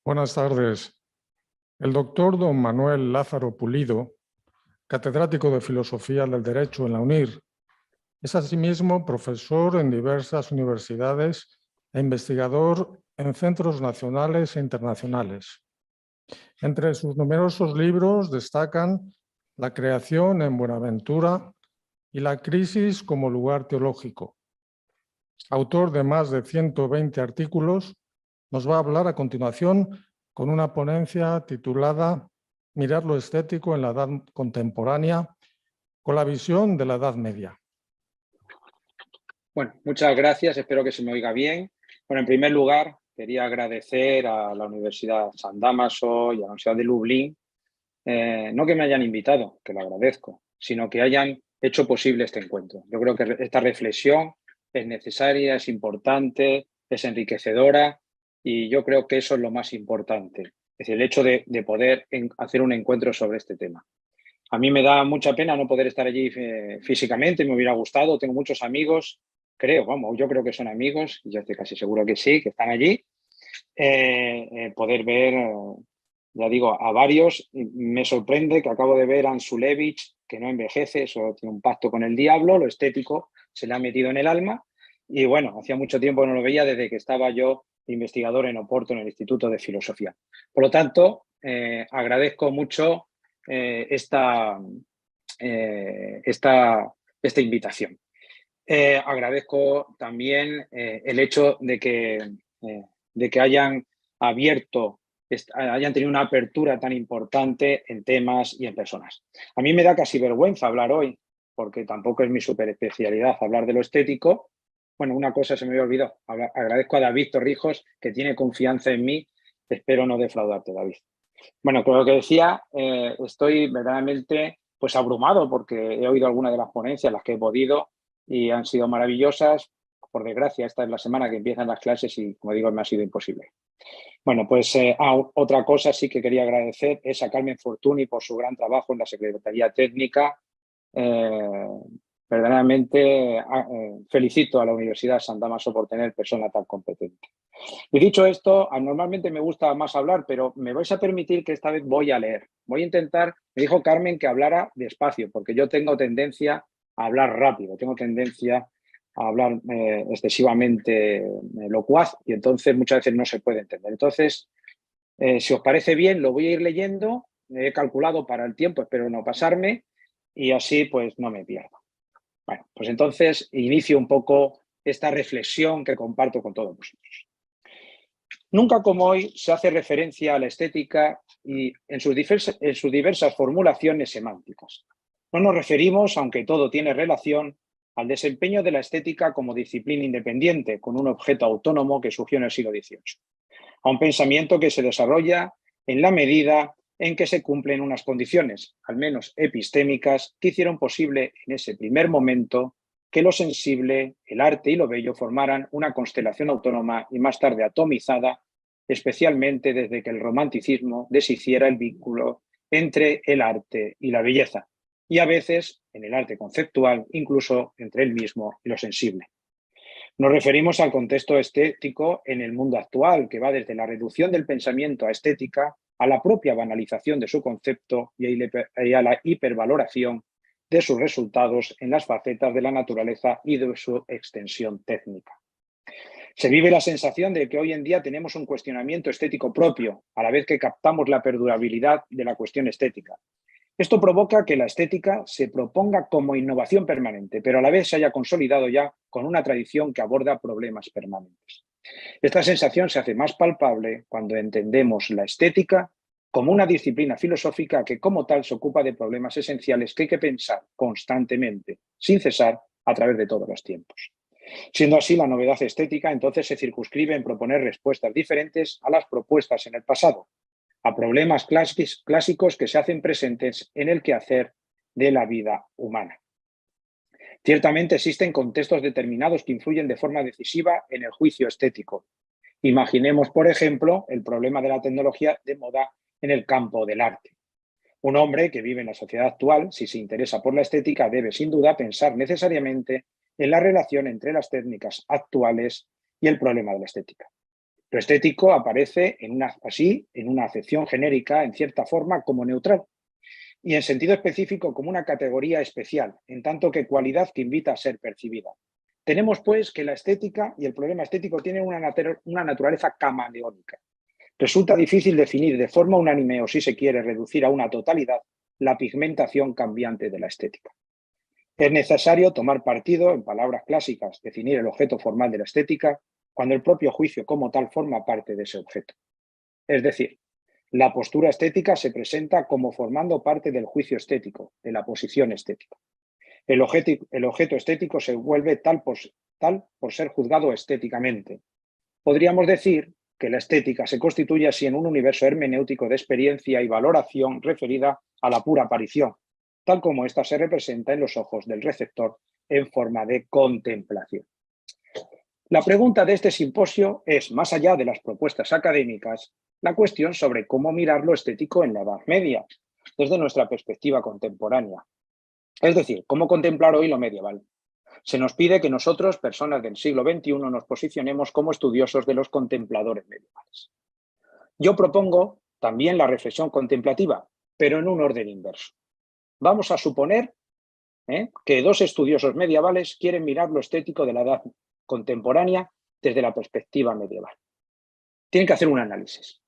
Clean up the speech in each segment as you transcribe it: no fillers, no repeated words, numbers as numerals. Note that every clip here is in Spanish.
Buenas tardes. El doctor don Manuel Lázaro Pulido, catedrático de Filosofía del Derecho en la UNIR, es asimismo profesor en diversas universidades e investigador en centros nacionales e internacionales. Entre sus numerosos libros destacan La creación en Buenaventura y La crisis como lugar teológico. Autor de más de 120 artículos, nos va a hablar a continuación con una ponencia titulada Mirar lo estético en la Edad Contemporánea con la visión de la Edad Media. Bueno, muchas gracias, espero que se me oiga bien. Bueno, en primer lugar, quería agradecer a la Universidad San Dámaso y a la Universidad de Lublin, no que me hayan invitado, que lo agradezco, sino que hayan hecho posible este encuentro. Yo creo que esta reflexión es necesaria, es importante, es enriquecedora y yo creo que eso es lo más importante, es decir, el hecho de poder hacer un encuentro sobre este tema. A mí me da mucha pena no poder estar allí físicamente, me hubiera gustado, tengo muchos amigos, yo creo que son amigos, yo estoy casi seguro que sí, que están allí. Poder ver, ya digo, a varios. Me sorprende que acabo de ver a Ansulevich, que no envejece, eso tiene un pacto con el diablo, lo estético se le ha metido en el alma. Y bueno, hacía mucho tiempo que no lo veía desde que estaba yo investigador en Oporto, en el Instituto de Filosofía. Por lo tanto, agradezco mucho esta invitación. Agradezco también el hecho de que hayan tenido una apertura tan importante en temas y en personas. A mí me da casi vergüenza hablar hoy, porque tampoco es mi superespecialidad hablar de lo estético. Bueno, una cosa se me había olvidado. Agradezco a David Torrijos, que tiene confianza en mí. Espero no defraudarte, David. Bueno, como que decía, estoy verdaderamente pues abrumado porque he oído algunas de las ponencias, las que he podido, y han sido maravillosas. Por desgracia, esta es la semana que empiezan las clases y, como digo, me ha sido imposible. Bueno, pues otra cosa sí que quería agradecer es a Carmen Fortuny por su gran trabajo en la Secretaría Técnica. Verdaderamente felicito a la Universidad San Dámaso por tener persona tan competente. Y dicho esto, normalmente me gusta más hablar, pero me vais a permitir que esta vez voy a leer. Voy a intentar, me dijo Carmen que hablara despacio, porque yo tengo tendencia a hablar rápido, tengo tendencia a hablar excesivamente locuaz y entonces muchas veces no se puede entender. Entonces, si os parece bien, lo voy a ir leyendo. He calculado para el tiempo, espero no pasarme y así pues no me pierdo. Bueno, pues entonces inicio un poco esta reflexión que comparto con todos vosotros. Nunca como hoy se hace referencia a la estética y en sus diversas formulaciones semánticas. No nos referimos, aunque todo tiene relación, al desempeño de la estética como disciplina independiente, con un objeto autónomo que surgió en el siglo XVIII, a un pensamiento que se desarrolla en la medida en que se cumplen unas condiciones, al menos epistémicas, que hicieron posible en ese primer momento que lo sensible, el arte y lo bello formaran una constelación autónoma y más tarde atomizada, especialmente desde que el romanticismo deshiciera el vínculo entre el arte y la belleza, y a veces, en el arte conceptual, incluso entre el mismo y lo sensible. Nos referimos al contexto estético en el mundo actual, que va desde la reducción del pensamiento a estética, a la propia banalización de su concepto y a la hipervaloración de sus resultados en las facetas de la naturaleza y de su extensión técnica. Se vive la sensación de que hoy en día tenemos un cuestionamiento estético propio, a la vez que captamos la perdurabilidad de la cuestión estética. Esto provoca que la estética se proponga como innovación permanente, pero a la vez se haya consolidado ya con una tradición que aborda problemas permanentes. Esta sensación se hace más palpable cuando entendemos la estética como una disciplina filosófica que como tal se ocupa de problemas esenciales que hay que pensar constantemente, sin cesar, a través de todos los tiempos. Siendo así, la novedad estética entonces se circunscribe en proponer respuestas diferentes a las propuestas en el pasado, a problemas clásicos que se hacen presentes en el quehacer de la vida humana. Ciertamente existen contextos determinados que influyen de forma decisiva en el juicio estético. Imaginemos, por ejemplo, el problema de la tecnología de moda en el campo del arte. Un hombre que vive en la sociedad actual, si se interesa por la estética, debe sin duda pensar necesariamente en la relación entre las técnicas actuales y el problema de la estética. Lo estético aparece en una acepción genérica, en cierta forma, como neutral, y en sentido específico como una categoría especial, en tanto que cualidad que invita a ser percibida. Tenemos, pues, que la estética y el problema estético tienen una naturaleza camaleónica. Resulta difícil definir de forma unánime o, si se quiere, reducir a una totalidad la pigmentación cambiante de la estética. Es necesario tomar partido, en palabras clásicas, definir el objeto formal de la estética, cuando el propio juicio como tal forma parte de ese objeto. Es decir, la postura estética se presenta como formando parte del juicio estético, de la posición estética. El objeto estético se vuelve tal por ser juzgado estéticamente. Podríamos decir que la estética se constituye así en un universo hermenéutico de experiencia y valoración referida a la pura aparición, tal como ésta se representa en los ojos del receptor en forma de contemplación. La pregunta de este simposio es, más allá de las propuestas académicas, la cuestión sobre cómo mirar lo estético en la Edad Media, desde nuestra perspectiva contemporánea. Es decir, cómo contemplar hoy lo medieval. Se nos pide que nosotros, personas del siglo XXI, nos posicionemos como estudiosos de los contempladores medievales. Yo propongo también la reflexión contemplativa, pero en un orden inverso. Vamos a suponer que dos estudiosos medievales quieren mirar lo estético de la edad contemporánea desde la perspectiva medieval. Tienen que hacer un análisis.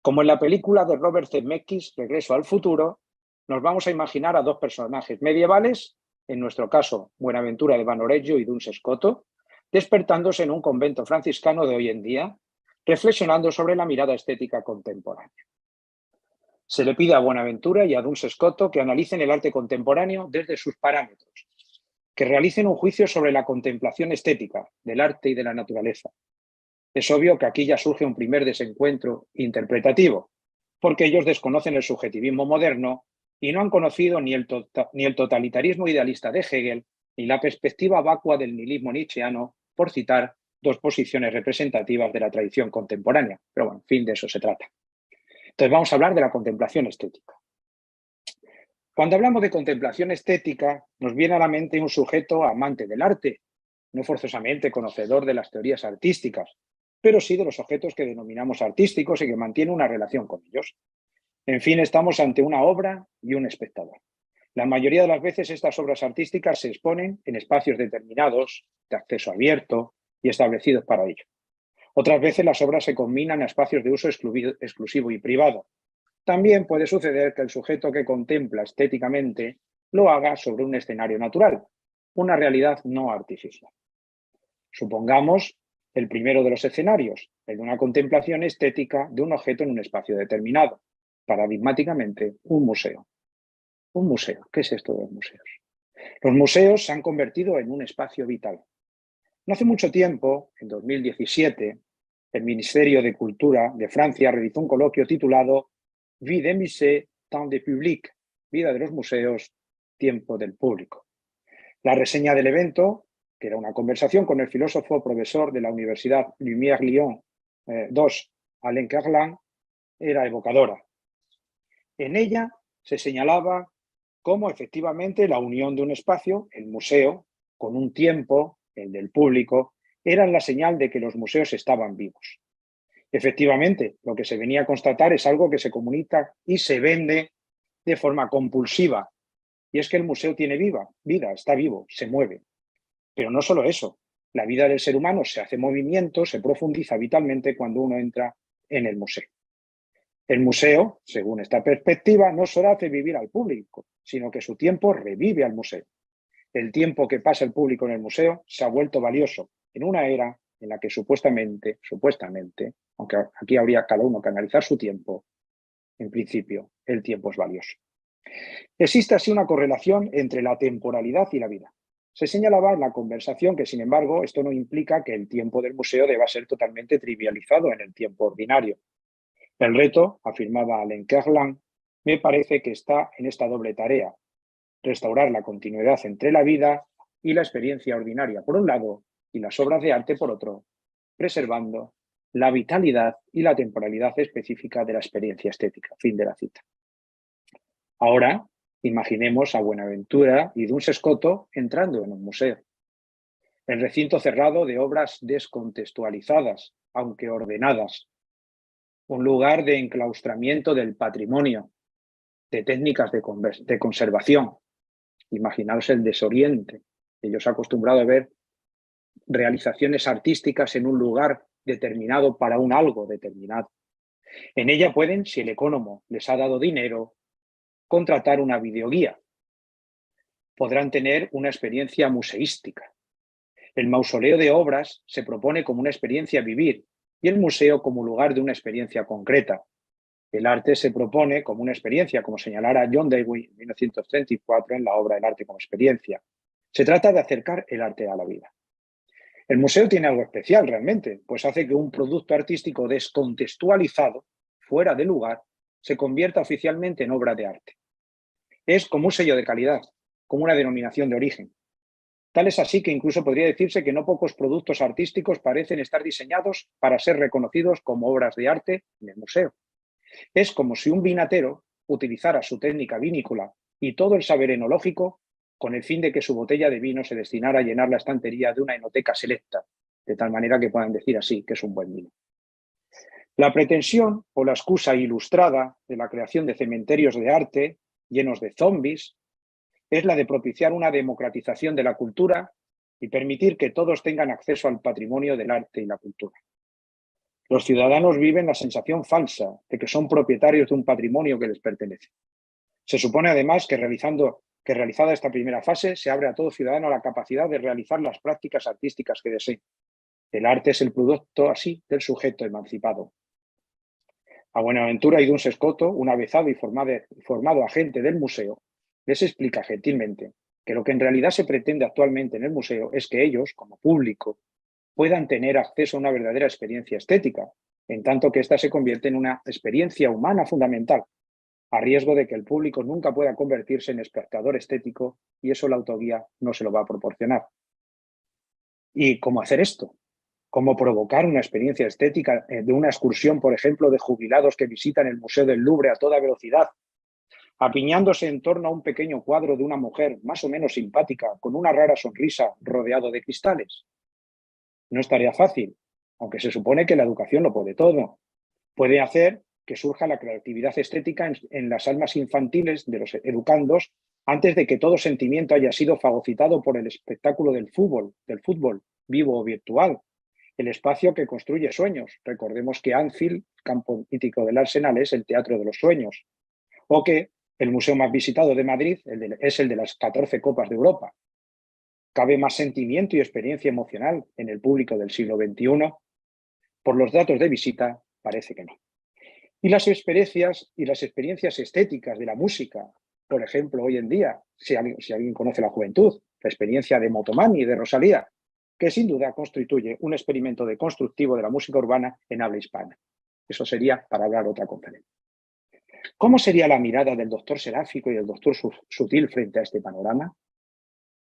Como en la película de Robert Zemeckis, Regreso al futuro, nos vamos a imaginar a dos personajes medievales, en nuestro caso, Buenaventura de Vanoregio y Duns Scoto, despertándose en un convento franciscano de hoy en día, reflexionando sobre la mirada estética contemporánea. Se le pide a Buenaventura y a Duns Scoto que analicen el arte contemporáneo desde sus parámetros, que realicen un juicio sobre la contemplación estética del arte y de la naturaleza. Es obvio que aquí ya surge un primer desencuentro interpretativo, porque ellos desconocen el subjetivismo moderno y no han conocido ni el totalitarismo idealista de Hegel ni la perspectiva vacua del nihilismo nietzscheano, por citar dos posiciones representativas de la tradición contemporánea. Pero bueno, en fin, de eso se trata. Entonces vamos a hablar de la contemplación estética. Cuando hablamos de contemplación estética, nos viene a la mente un sujeto amante del arte, no forzosamente conocedor de las teorías artísticas, pero sí de los objetos que denominamos artísticos y que mantiene una relación con ellos. En fin, estamos ante una obra y un espectador. La mayoría de las veces estas obras artísticas se exponen en espacios determinados, de acceso abierto y establecidos para ello. Otras veces las obras se combinan a espacios de uso exclusivo y privado. También puede suceder que el sujeto que contempla estéticamente lo haga sobre un escenario natural, una realidad no artificial. Supongamos el primero de los escenarios, el de una contemplación estética de un objeto en un espacio determinado, paradigmáticamente un museo. Un museo, ¿qué es esto de los museos? Los museos se han convertido en un espacio vital. No hace mucho tiempo, en 2017, el Ministerio de Cultura de Francia realizó un coloquio titulado Vie des musées, temps de public, vida de los museos, tiempo del público. La reseña del evento, que era una conversación con el filósofo profesor de la Universidad Lumière Lyon II, Alain Kerlan, era evocadora. En ella se señalaba cómo efectivamente la unión de un espacio, el museo, con un tiempo, el del público, eran la señal de que los museos estaban vivos. Efectivamente, lo que se venía a constatar es algo que se comunica y se vende de forma compulsiva. Y es que el museo tiene vida, está vivo, se mueve. Pero no solo eso, la vida del ser humano se hace movimiento, se profundiza vitalmente cuando uno entra en el museo. El museo, según esta perspectiva, no solo hace vivir al público, sino que su tiempo revive al museo. El tiempo que pasa el público en el museo se ha vuelto valioso en una era en la que supuestamente, aunque aquí habría cada uno que analizar su tiempo, en principio, el tiempo es valioso. Existe así una correlación entre la temporalidad y la vida. Se señalaba en la conversación que, sin embargo, esto no implica que el tiempo del museo deba ser totalmente trivializado en el tiempo ordinario. El reto, afirmaba Alain Kerlan, me parece que está en esta doble tarea: restaurar la continuidad entre la vida y la experiencia ordinaria, por un lado, y las obras de arte, por otro, preservando la vitalidad y la temporalidad específica de la experiencia estética. Fin de la cita. Ahora, imaginemos a Buenaventura y Duns Scoto entrando en un museo. El recinto cerrado de obras descontextualizadas, aunque ordenadas. Un lugar de enclaustramiento del patrimonio, de técnicas de conservación. Imaginaos el desoriente. Ellos acostumbrados a ver realizaciones artísticas en un lugar determinado para un algo determinado. En ella pueden, si el ecónomo les ha dado dinero, contratar una videoguía. Podrán tener una experiencia museística. El mausoleo de obras se propone como una experiencia a vivir y el museo como lugar de una experiencia concreta. El arte se propone como una experiencia, como señalara John Dewey en 1934 en la obra El arte como experiencia. Se trata de acercar el arte a la vida. El museo tiene algo especial realmente, pues hace que un producto artístico descontextualizado, fuera de lugar, se convierta oficialmente en obra de arte. Es como un sello de calidad, como una denominación de origen. Tal es así que incluso podría decirse que no pocos productos artísticos parecen estar diseñados para ser reconocidos como obras de arte en el museo. Es como si un vinatero utilizara su técnica vinícola y todo el saber enológico con el fin de que su botella de vino se destinara a llenar la estantería de una enoteca selecta, de tal manera que puedan decir así que es un buen vino. La pretensión o la excusa ilustrada de la creación de cementerios de arte llenos de zombies es la de propiciar una democratización de la cultura y permitir que todos tengan acceso al patrimonio del arte y la cultura. Los ciudadanos viven la sensación falsa de que son propietarios de un patrimonio que les pertenece. Se supone además que realizada esta primera fase se abre a todo ciudadano la capacidad de realizar las prácticas artísticas que desee. El arte es el producto así del sujeto emancipado. A Buenaventura y Duns Scoto, un avezado y formado agente del museo, les explica gentilmente que lo que en realidad se pretende actualmente en el museo es que ellos, como público, puedan tener acceso a una verdadera experiencia estética, en tanto que ésta se convierte en una experiencia humana fundamental, a riesgo de que el público nunca pueda convertirse en espectador estético y eso la autoguía no se lo va a proporcionar. ¿Y cómo hacer esto? ¿Cómo provocar una experiencia estética de una excursión, por ejemplo, de jubilados que visitan el Museo del Louvre a toda velocidad, apiñándose en torno a un pequeño cuadro de una mujer más o menos simpática, con una rara sonrisa rodeado de cristales? No es tarea fácil, aunque se supone que la educación lo puede todo. Puede hacer que surja la creatividad estética en las almas infantiles de los educandos antes de que todo sentimiento haya sido fagocitado por el espectáculo del fútbol vivo o virtual, el espacio que construye sueños. Recordemos que Anfield, campo mítico del Arsenal, es el teatro de los sueños. O que el museo más visitado de Madrid es el de las 14 Copas de Europa. ¿Cabe más sentimiento y experiencia emocional en el público del siglo XXI? Por los datos de visita, parece que no. Y las experiencias estéticas de la música, por ejemplo, hoy en día, si alguien conoce la juventud, la experiencia de Motomami y de Rosalía, que sin duda constituye un experimento deconstructivo de la música urbana en habla hispana. Eso sería para hablar otra conferencia. ¿Cómo sería la mirada del doctor Seráfico y del doctor Sutil frente a este panorama?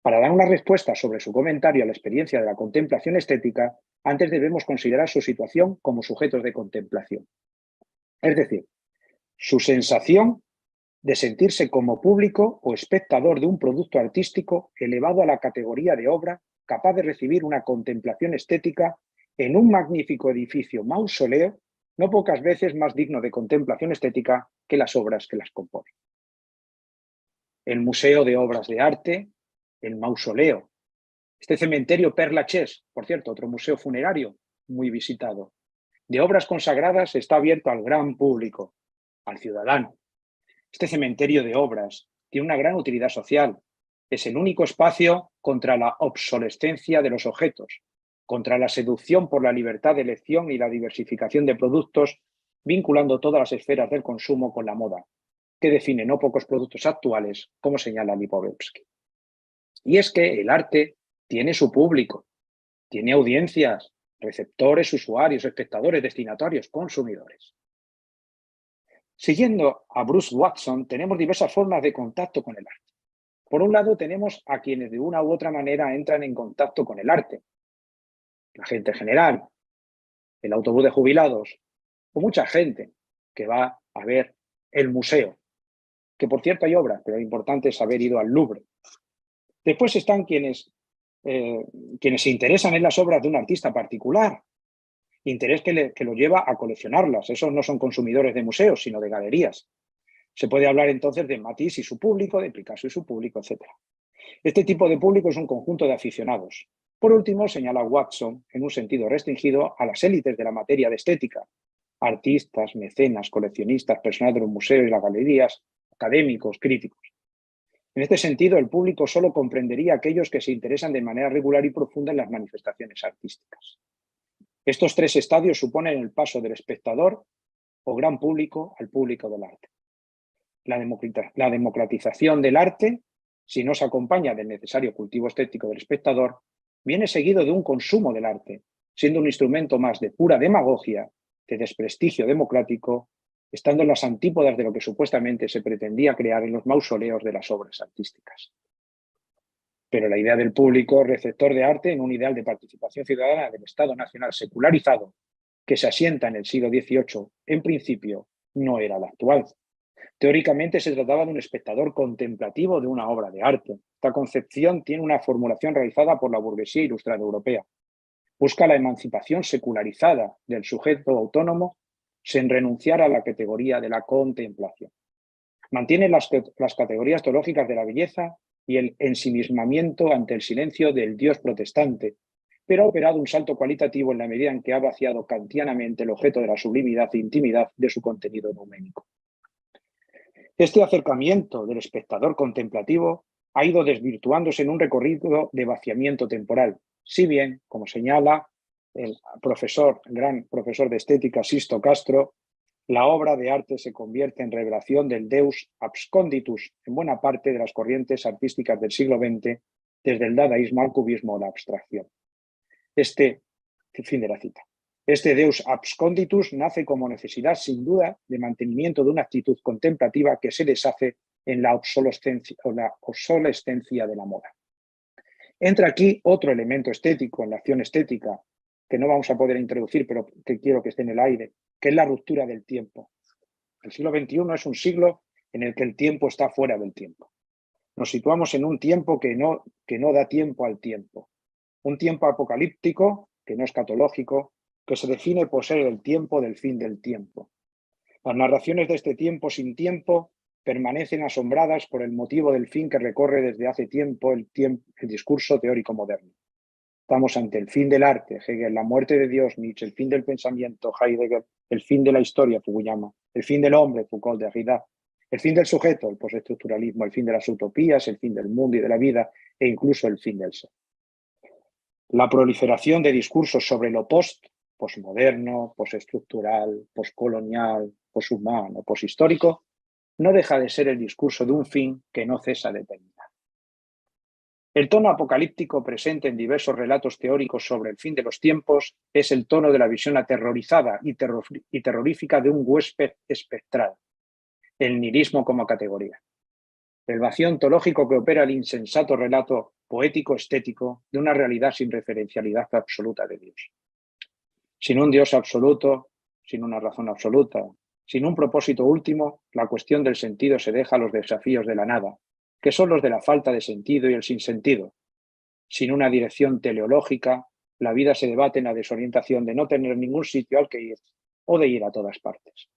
Para dar una respuesta sobre su comentario a la experiencia de la contemplación estética, antes debemos considerar su situación como sujetos de contemplación. Es decir, su sensación de sentirse como público o espectador de un producto artístico elevado a la categoría de obra, capaz de recibir una contemplación estética en un magnífico edificio mausoleo, no pocas veces más digno de contemplación estética que las obras que las componen. El Museo de Obras de Arte, el Mausoleo, este cementerio Père Lachaise, por cierto, otro museo funerario muy visitado, de obras consagradas, está abierto al gran público, al ciudadano. Este cementerio de obras tiene una gran utilidad social. Es el único espacio contra la obsolescencia de los objetos, contra la seducción por la libertad de elección y la diversificación de productos, vinculando todas las esferas del consumo con la moda, que define no pocos productos actuales, como señala Lipovetsky. Y es que el arte tiene su público, tiene audiencias, receptores, usuarios, espectadores, destinatarios, consumidores. Siguiendo a Bruce Watson, tenemos diversas formas de contacto con el arte. Por un lado, tenemos a quienes de una u otra manera entran en contacto con el arte. La gente general, el autobús de jubilados, o mucha gente que va a ver el museo, que por cierto hay obras, pero lo importante es haber ido al Louvre. Después están quienes se interesan en las obras de un artista particular interés que lo lleva a coleccionarlas. Esos no son consumidores de museos, sino de galerías. Se puede hablar entonces de Matisse y su público, de Picasso y su público, etc. Este tipo de público es un conjunto de aficionados. Por último, señala Watson, en un sentido restringido, a las élites de la materia de estética: artistas, mecenas, coleccionistas, personal de los museos y las galerías, académicos, críticos. En este sentido, el público solo comprendería a aquellos que se interesan de manera regular y profunda en las manifestaciones artísticas. Estos tres estadios suponen el paso del espectador o gran público al público del arte. La democratización del arte, si no se acompaña del necesario cultivo estético del espectador, viene seguido de un consumo del arte, siendo un instrumento más de pura demagogia, de desprestigio democrático, estando en las antípodas de lo que supuestamente se pretendía crear en los mausoleos de las obras artísticas. Pero la idea del público receptor de arte en un ideal de participación ciudadana del Estado Nacional secularizado, que se asienta en el siglo XVIII, en principio, no era la actual. Teóricamente se trataba de un espectador contemplativo de una obra de arte. Esta concepción tiene una formulación realizada por la burguesía ilustrada europea. Busca la emancipación secularizada del sujeto autónomo sin renunciar a la categoría de la contemplación. Mantiene las categorías teológicas de la belleza y el ensimismamiento ante el silencio del Dios protestante, pero ha operado un salto cualitativo en la medida en que ha vaciado kantianamente el objeto de la sublimidad e intimidad de su contenido numérico. Este acercamiento del espectador contemplativo ha ido desvirtuándose en un recorrido de vaciamiento temporal, si bien, como señala el gran profesor de estética Sisto Castro, la obra de arte se convierte en revelación del Deus absconditus en buena parte de las corrientes artísticas del siglo XX, desde el dadaísmo al cubismo o la abstracción. Fin de la cita. Este Deus absconditus nace como necesidad, sin duda, de mantenimiento de una actitud contemplativa que se deshace en la obsolescencia de la moda. Entra aquí otro elemento estético en la acción estética, que no vamos a poder introducir, pero que quiero que esté en el aire, que es la ruptura del tiempo. El siglo XXI es un siglo en el que el tiempo está fuera del tiempo. Nos situamos en un tiempo que no da tiempo al tiempo. Un tiempo apocalíptico, que no es escatológico, que se define por ser el tiempo del fin del tiempo. Las narraciones de este tiempo sin tiempo permanecen asombradas por el motivo del fin que recorre desde hace tiempo el discurso teórico moderno. Estamos ante el fin del arte, Hegel, la muerte de Dios, Nietzsche, el fin del pensamiento, Heidegger, el fin de la historia, Fukuyama, el fin del hombre, Foucault, Derrida, el fin del sujeto, el postestructuralismo, el fin de las utopías, el fin del mundo y de la vida e incluso el fin del ser. La proliferación de discursos sobre lo postmoderno, postestructural, postcolonial, poshumano, posthistórico, no deja de ser el discurso de un fin que no cesa de terminar. El tono apocalíptico presente en diversos relatos teóricos sobre el fin de los tiempos es el tono de la visión aterrorizada y terrorífica de un huésped espectral, el nihilismo como categoría. El vacío ontológico que opera el insensato relato poético-estético de una realidad sin referencialidad absoluta de Dios. Sin un Dios absoluto, sin una razón absoluta, sin un propósito último, la cuestión del sentido se deja a los desafíos de la nada, que son los de la falta de sentido y el sinsentido. Sin una dirección teleológica, la vida se debate en la desorientación de no tener ningún sitio al que ir o de ir a todas partes.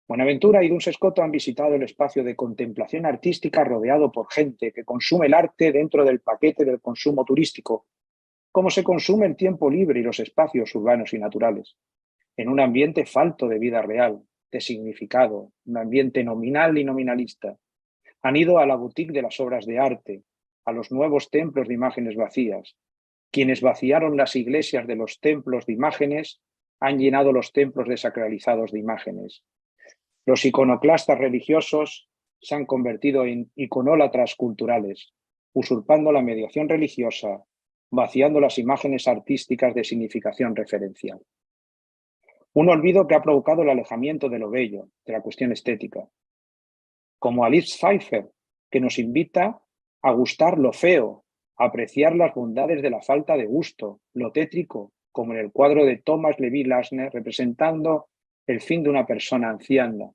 Buenaventura y Duns Scott han visitado el espacio de contemplación artística rodeado por gente que consume el arte dentro del paquete del consumo turístico, como se consume el tiempo libre y los espacios urbanos y naturales, en un ambiente falto de vida real, de significado, un ambiente nominal y nominalista. Han ido a la boutique de las obras de arte, a los nuevos templos de imágenes vacías. Quienes vaciaron las iglesias de los templos de imágenes han llenado los templos desacralizados de imágenes. Los iconoclastas religiosos se han convertido en iconólatras culturales, usurpando la mediación religiosa, vaciando las imágenes artísticas de significación referencial. Un olvido que ha provocado el alejamiento de lo bello, de la cuestión estética. Como Alice Pfeiffer, que nos invita a gustar lo feo, a apreciar las bondades de la falta de gusto, lo tétrico, como en el cuadro de Thomas Levi-Lasner representando el fin de una persona anciana.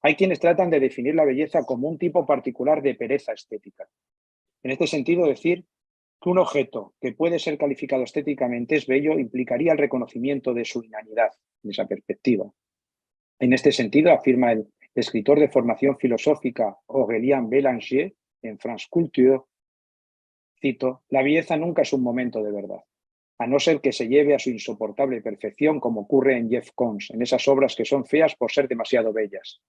Hay quienes tratan de definir la belleza como un tipo particular de pereza estética. En este sentido, decir que un objeto que puede ser calificado estéticamente es bello implicaría el reconocimiento de su inanidad, en esa perspectiva. En este sentido, afirma el escritor de formación filosófica Aurélien Bélanger en France Culture, cito, la belleza nunca es un momento de verdad, a no ser que se lleve a su insoportable perfección como ocurre en Jeff Koons, en esas obras que son feas por ser demasiado bellas,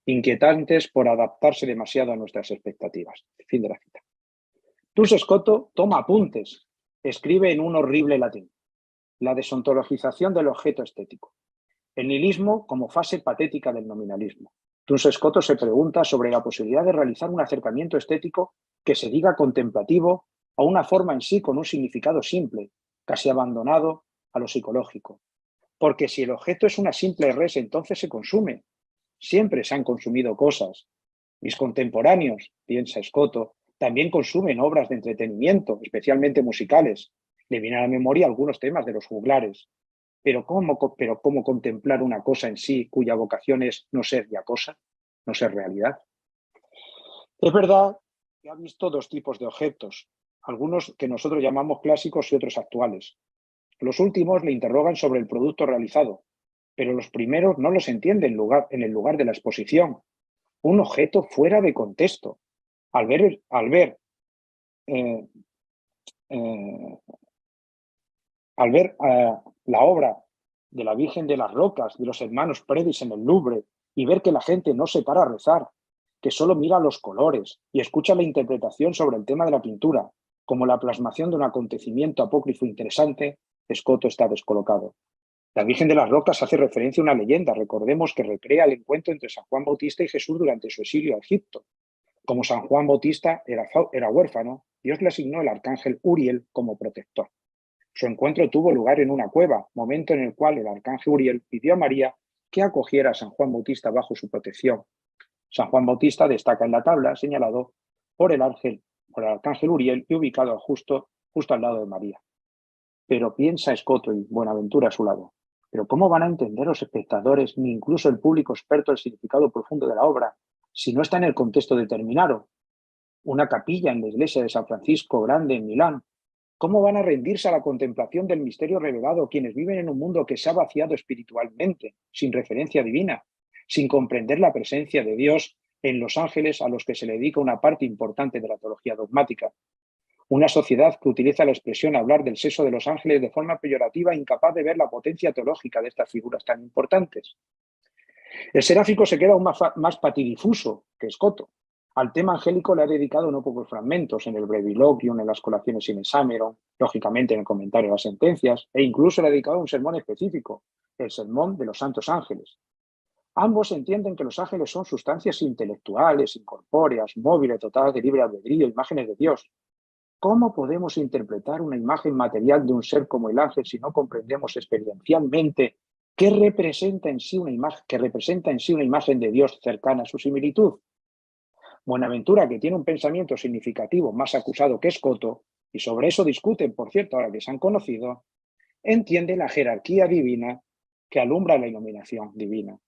inquietantes por adaptarse demasiado a nuestras expectativas. Fin de la cita. Duns Scoto toma apuntes, escribe en un horrible latín, la desontologización del objeto estético, el nihilismo como fase patética del nominalismo. Duns Scoto se pregunta sobre la posibilidad de realizar un acercamiento estético que se diga contemplativo a una forma en sí con un significado simple, casi abandonado a lo psicológico. Porque si el objeto es una simple res, entonces se consume. Siempre se han consumido cosas. Mis contemporáneos, piensa Scoto, también consumen obras de entretenimiento, especialmente musicales. Le vienen a la memoria algunos temas de los juglares. Pero ¿cómo contemplar una cosa en sí cuya vocación es no ser ya cosa, no ser realidad? Es verdad que ha visto dos tipos de objetos, algunos que nosotros llamamos clásicos y otros actuales. Los últimos le interrogan sobre el producto realizado, pero los primeros no los entiende en el lugar de la exposición. Un objeto fuera de contexto. Al ver la obra de la Virgen de las Rocas, de los hermanos Predis en el Louvre, y ver que la gente no se para a rezar, que solo mira los colores y escucha la interpretación sobre el tema de la pintura, como la plasmación de un acontecimiento apócrifo interesante, Scoto está descolocado. La Virgen de las Rocas hace referencia a una leyenda, recordemos que recrea el encuentro entre San Juan Bautista y Jesús durante su exilio a Egipto. Como San Juan Bautista era huérfano, Dios le asignó el arcángel Uriel como protector. Su encuentro tuvo lugar en una cueva, momento en el cual el arcángel Uriel pidió a María que acogiera a San Juan Bautista bajo su protección. San Juan Bautista destaca en la tabla señalado por el arcángel Uriel y ubicado justo al lado de María. Pero piensa Scoto y Buenaventura a su lado. ¿Pero cómo van a entender los espectadores, ni incluso el público experto, el significado profundo de la obra, si no está en el contexto determinado? Una capilla en la iglesia de San Francisco Grande en Milán. ¿Cómo van a rendirse a la contemplación del misterio revelado quienes viven en un mundo que se ha vaciado espiritualmente, sin referencia divina, sin comprender la presencia de Dios en los ángeles a los que se le dedica una parte importante de la teología dogmática? Una sociedad que utiliza la expresión hablar del sexo de los ángeles de forma peyorativa, incapaz de ver la potencia teológica de estas figuras tan importantes. El seráfico se queda aún más patidifuso que Scoto. Al tema angélico le ha dedicado no pocos fragmentos en el Breviloquium, en las colaciones in exameron, lógicamente en el comentario a las sentencias, e incluso le ha dedicado un sermón específico, el sermón de los santos ángeles. Ambos entienden que los ángeles son sustancias intelectuales, incorpóreas, móviles, dotadas de libre albedrío, imágenes de Dios. ¿Cómo podemos interpretar una imagen material de un ser como el ángel si no comprendemos experiencialmente que representa en sí una imagen de Dios cercana a su similitud? Buenaventura, que tiene un pensamiento significativo más acusado que Scoto, y sobre eso discuten, por cierto, ahora que se han conocido, entiende la jerarquía divina que alumbra la iluminación divina.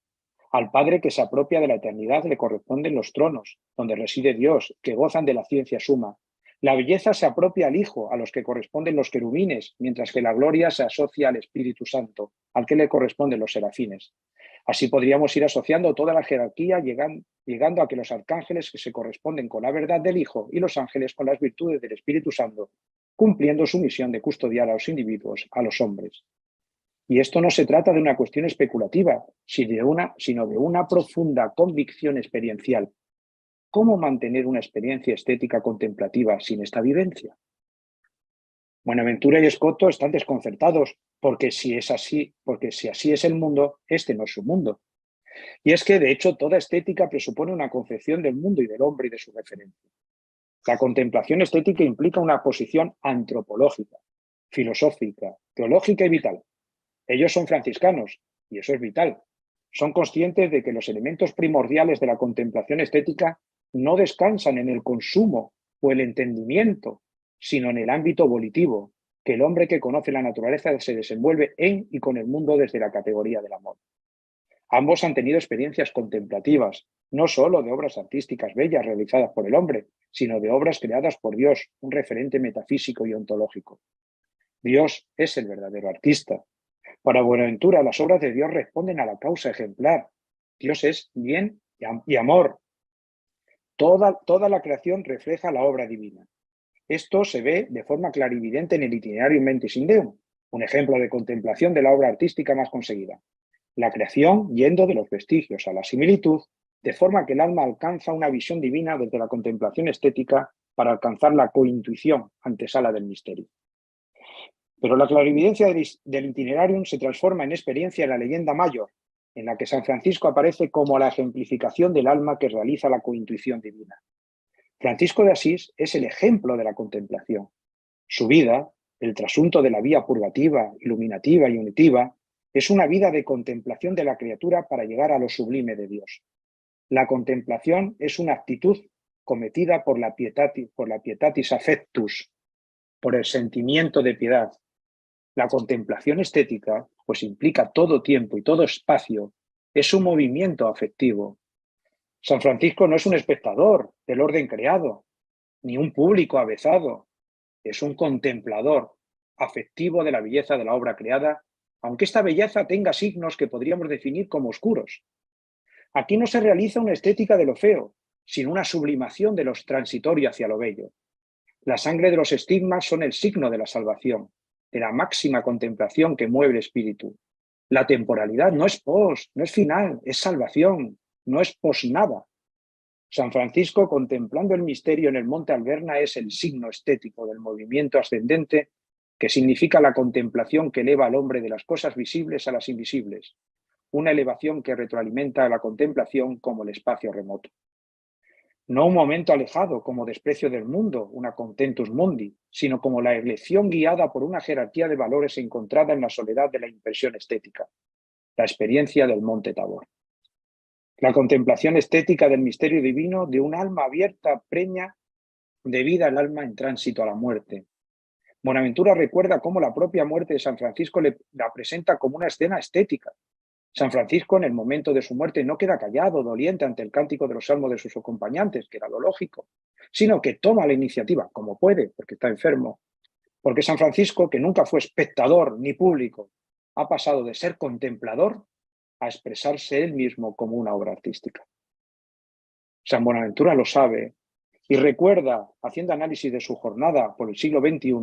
Al Padre que se apropia de la eternidad le corresponden los tronos, donde reside Dios, que gozan de la ciencia suma. La belleza se apropia al Hijo, a los que corresponden los querubines, mientras que la gloria se asocia al Espíritu Santo, al que le corresponden los serafines. Así podríamos ir asociando toda la jerarquía, llegando a que los arcángeles que se corresponden con la verdad del Hijo y los ángeles con las virtudes del Espíritu Santo, cumpliendo su misión de custodiar a los individuos, a los hombres. Y esto no se trata de una cuestión especulativa, sino de una profunda convicción experiencial. ¿Cómo mantener una experiencia estética contemplativa sin esta vivencia? Buenaventura y Scoto están desconcertados porque si así es el mundo, este no es su mundo. Y es que, de hecho, toda estética presupone una concepción del mundo y del hombre y de su referencia. La contemplación estética implica una posición antropológica, filosófica, teológica y vital. Ellos son franciscanos, y eso es vital. Son conscientes de que los elementos primordiales de la contemplación estética no descansan en el consumo o el entendimiento, sino en el ámbito volitivo, que el hombre que conoce la naturaleza se desenvuelve en y con el mundo desde la categoría del amor. Ambos han tenido experiencias contemplativas, no solo de obras artísticas bellas realizadas por el hombre, sino de obras creadas por Dios, un referente metafísico y ontológico. Dios es el verdadero artista. Para Buenaventura, las obras de Dios responden a la causa ejemplar. Dios es bien y amor. Toda la creación refleja la obra divina. Esto se ve de forma clarividente en el Itinerarium Mentis in Deum, un ejemplo de contemplación de la obra artística más conseguida. La creación yendo de los vestigios a la similitud, de forma que el alma alcanza una visión divina desde la contemplación estética para alcanzar la cointuición, antesala del misterio. Pero la clarividencia del Itinerarium se transforma en experiencia en la leyenda mayor, en la que San Francisco aparece como la ejemplificación del alma que realiza la cointuición divina. Francisco de Asís es el ejemplo de la contemplación. Su vida, el trasunto de la vía purgativa, iluminativa y unitiva, es una vida de contemplación de la criatura para llegar a lo sublime de Dios. La contemplación es una actitud cometida por la pietatis affectus, por el sentimiento de piedad. La contemplación estética, pues implica todo tiempo y todo espacio, es un movimiento afectivo. San Francisco no es un espectador del orden creado, ni un público avezado, es un contemplador afectivo de la belleza de la obra creada, aunque esta belleza tenga signos que podríamos definir como oscuros. Aquí no se realiza una estética de lo feo, sino una sublimación de lo transitorio hacia lo bello. La sangre de los estigmas son el signo de la salvación, de la máxima contemplación que mueve el espíritu. La temporalidad no es pos, no es final, es salvación, no es pos nada. San Francisco, contemplando el misterio en el monte Alberna, es el signo estético del movimiento ascendente que significa la contemplación que eleva al hombre de las cosas visibles a las invisibles, una elevación que retroalimenta a la contemplación como el espacio remoto. No un momento alejado como desprecio del mundo, una contentus mundi, sino como la elección guiada por una jerarquía de valores encontrada en la soledad de la impresión estética, la experiencia del monte Tabor. La contemplación estética del misterio divino de un alma abierta preña de vida el alma en tránsito a la muerte. Buenaventura recuerda cómo la propia muerte de San Francisco la presenta como una escena estética. San Francisco, en el momento de su muerte, no queda callado, doliente ante el cántico de los salmos de sus acompañantes, que era lo lógico, sino que toma la iniciativa, como puede, porque está enfermo. Porque San Francisco, que nunca fue espectador ni público, ha pasado de ser contemplador a expresarse él mismo como una obra artística. San Buenaventura lo sabe y recuerda, haciendo análisis de su jornada por el siglo XXI,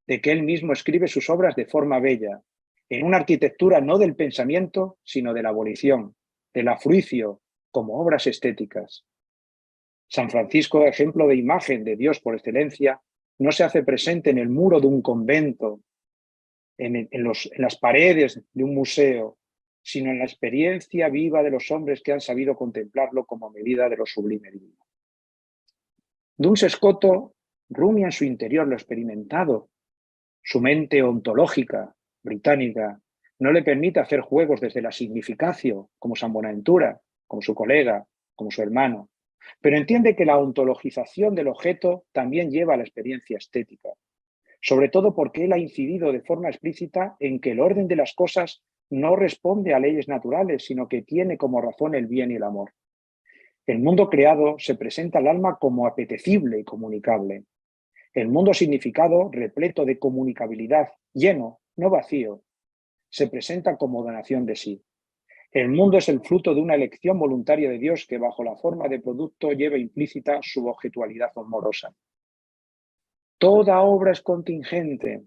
de que él mismo escribe sus obras de forma bella, en una arquitectura no del pensamiento, sino de la abolición, del afruicio, como obras estéticas. San Francisco, ejemplo de imagen de Dios por excelencia, no se hace presente en el muro de un convento, en las paredes de un museo, sino en la experiencia viva de los hombres que han sabido contemplarlo como medida de lo sublime divino. Duns Scoto rumia en su interior lo experimentado. Su mente ontológica, británica, no le permite hacer juegos desde la significación, como San Buenaventura, como su colega, como su hermano, pero entiende que la ontologización del objeto también lleva a la experiencia estética, sobre todo porque él ha incidido de forma explícita en que el orden de las cosas no responde a leyes naturales, sino que tiene como razón el bien y el amor. El mundo creado se presenta al alma como apetecible y comunicable. El mundo significado, repleto de comunicabilidad, lleno, no vacío, se presenta como donación de sí. El mundo es el fruto de una elección voluntaria de Dios que bajo la forma de producto lleva implícita su objetualidad amorosa. Toda obra es contingente,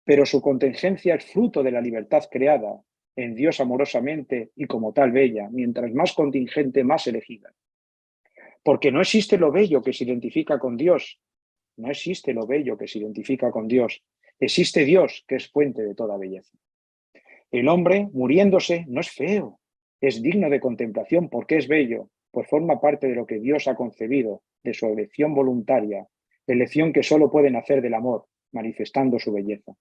pero su contingencia es fruto de la libertad creada en Dios amorosamente y como tal bella, mientras más contingente, más elegida. Porque no existe lo bello que se identifica con Dios. No existe lo bello que se identifica con Dios. Existe Dios, que es fuente de toda belleza. El hombre, muriéndose, no es feo. Es digno de contemplación porque es bello, pues forma parte de lo que Dios ha concebido, de su elección voluntaria, elección que solo puede nacer del amor, manifestando su belleza.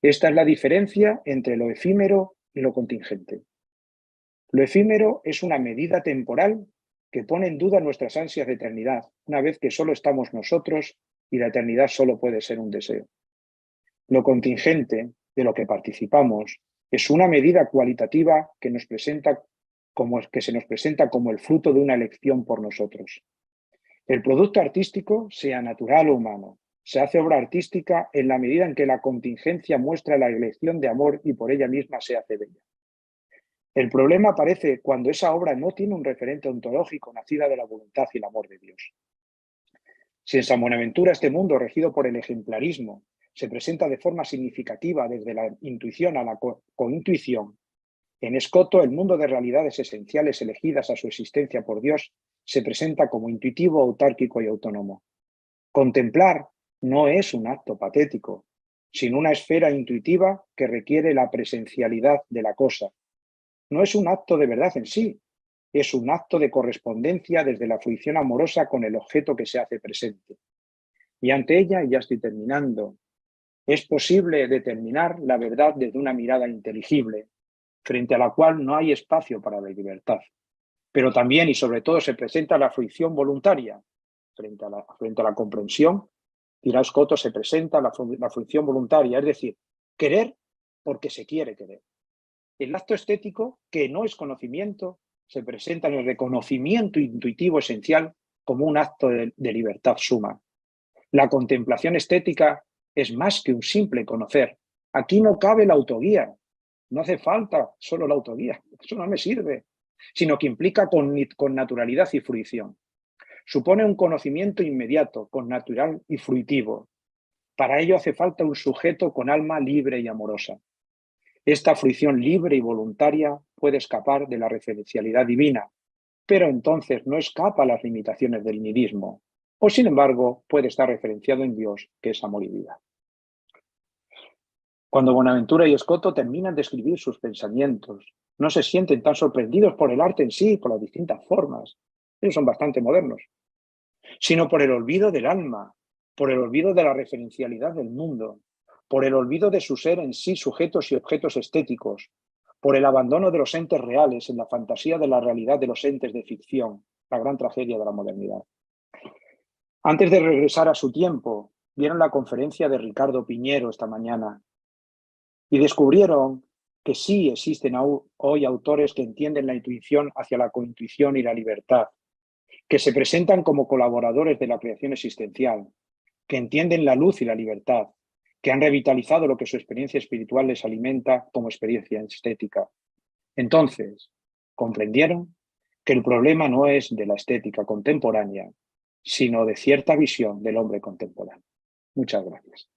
Esta es la diferencia entre lo efímero y lo contingente. Lo efímero es una medida temporal que pone en duda nuestras ansias de eternidad, una vez que solo estamos nosotros y la eternidad solo puede ser un deseo. Lo contingente, de lo que participamos, es una medida cualitativa que nos presenta que se nos presenta como el fruto de una elección por nosotros. El producto artístico, sea natural o humano, se hace obra artística en la medida en que la contingencia muestra la elección de amor y por ella misma se hace bella. El problema aparece cuando esa obra no tiene un referente ontológico nacida de la voluntad y el amor de Dios. Si en San Buenaventura este mundo, regido por el ejemplarismo, se presenta de forma significativa desde la intuición a la cointuición, en Escoto el mundo de realidades esenciales elegidas a su existencia por Dios se presenta como intuitivo, autárquico y autónomo. Contemplar no es un acto patético, sino una esfera intuitiva que requiere la presencialidad de la cosa. No es un acto de verdad en sí, es un acto de correspondencia desde la fruición amorosa con el objeto que se hace presente. Y ante ella, y ya estoy terminando, es posible determinar la verdad desde una mirada inteligible, frente a la cual no hay espacio para la libertad. Pero también y sobre todo se presenta la fruición voluntaria. Frente a la comprensión, dirá Escoto, se presenta la fruición voluntaria, es decir, querer porque se quiere querer. El acto estético, que no es conocimiento, se presenta en el reconocimiento intuitivo esencial como un acto de libertad suma. La contemplación estética es más que un simple conocer. Aquí no cabe la autoguía. No hace falta solo la autoguía, eso no me sirve, sino que implica con naturalidad y fruición. Supone un conocimiento inmediato, connatural y fruitivo. Para ello hace falta un sujeto con alma libre y amorosa. Esta fruición libre y voluntaria puede escapar de la referencialidad divina, pero entonces no escapa a las limitaciones del nidismo, o sin embargo puede estar referenciado en Dios, que es amor y vida. Cuando Bonaventura y Escoto terminan de escribir sus pensamientos, no se sienten tan sorprendidos por el arte en sí, por las distintas formas, ellos son bastante modernos, sino por el olvido del alma, por el olvido de la referencialidad del mundo, por el olvido de su ser en sí sujetos y objetos estéticos, por el abandono de los entes reales en la fantasía de la realidad de los entes de ficción, la gran tragedia de la modernidad. Antes de regresar a su tiempo, vieron la conferencia de Ricardo Piñero esta mañana y descubrieron que sí existen hoy autores que entienden la intuición hacia la cointuición y la libertad, que se presentan como colaboradores de la creación existencial, que entienden la luz y la libertad, que han revitalizado lo que su experiencia espiritual les alimenta como experiencia estética. Entonces, comprendieron que el problema no es de la estética contemporánea, sino de cierta visión del hombre contemporáneo. Muchas gracias.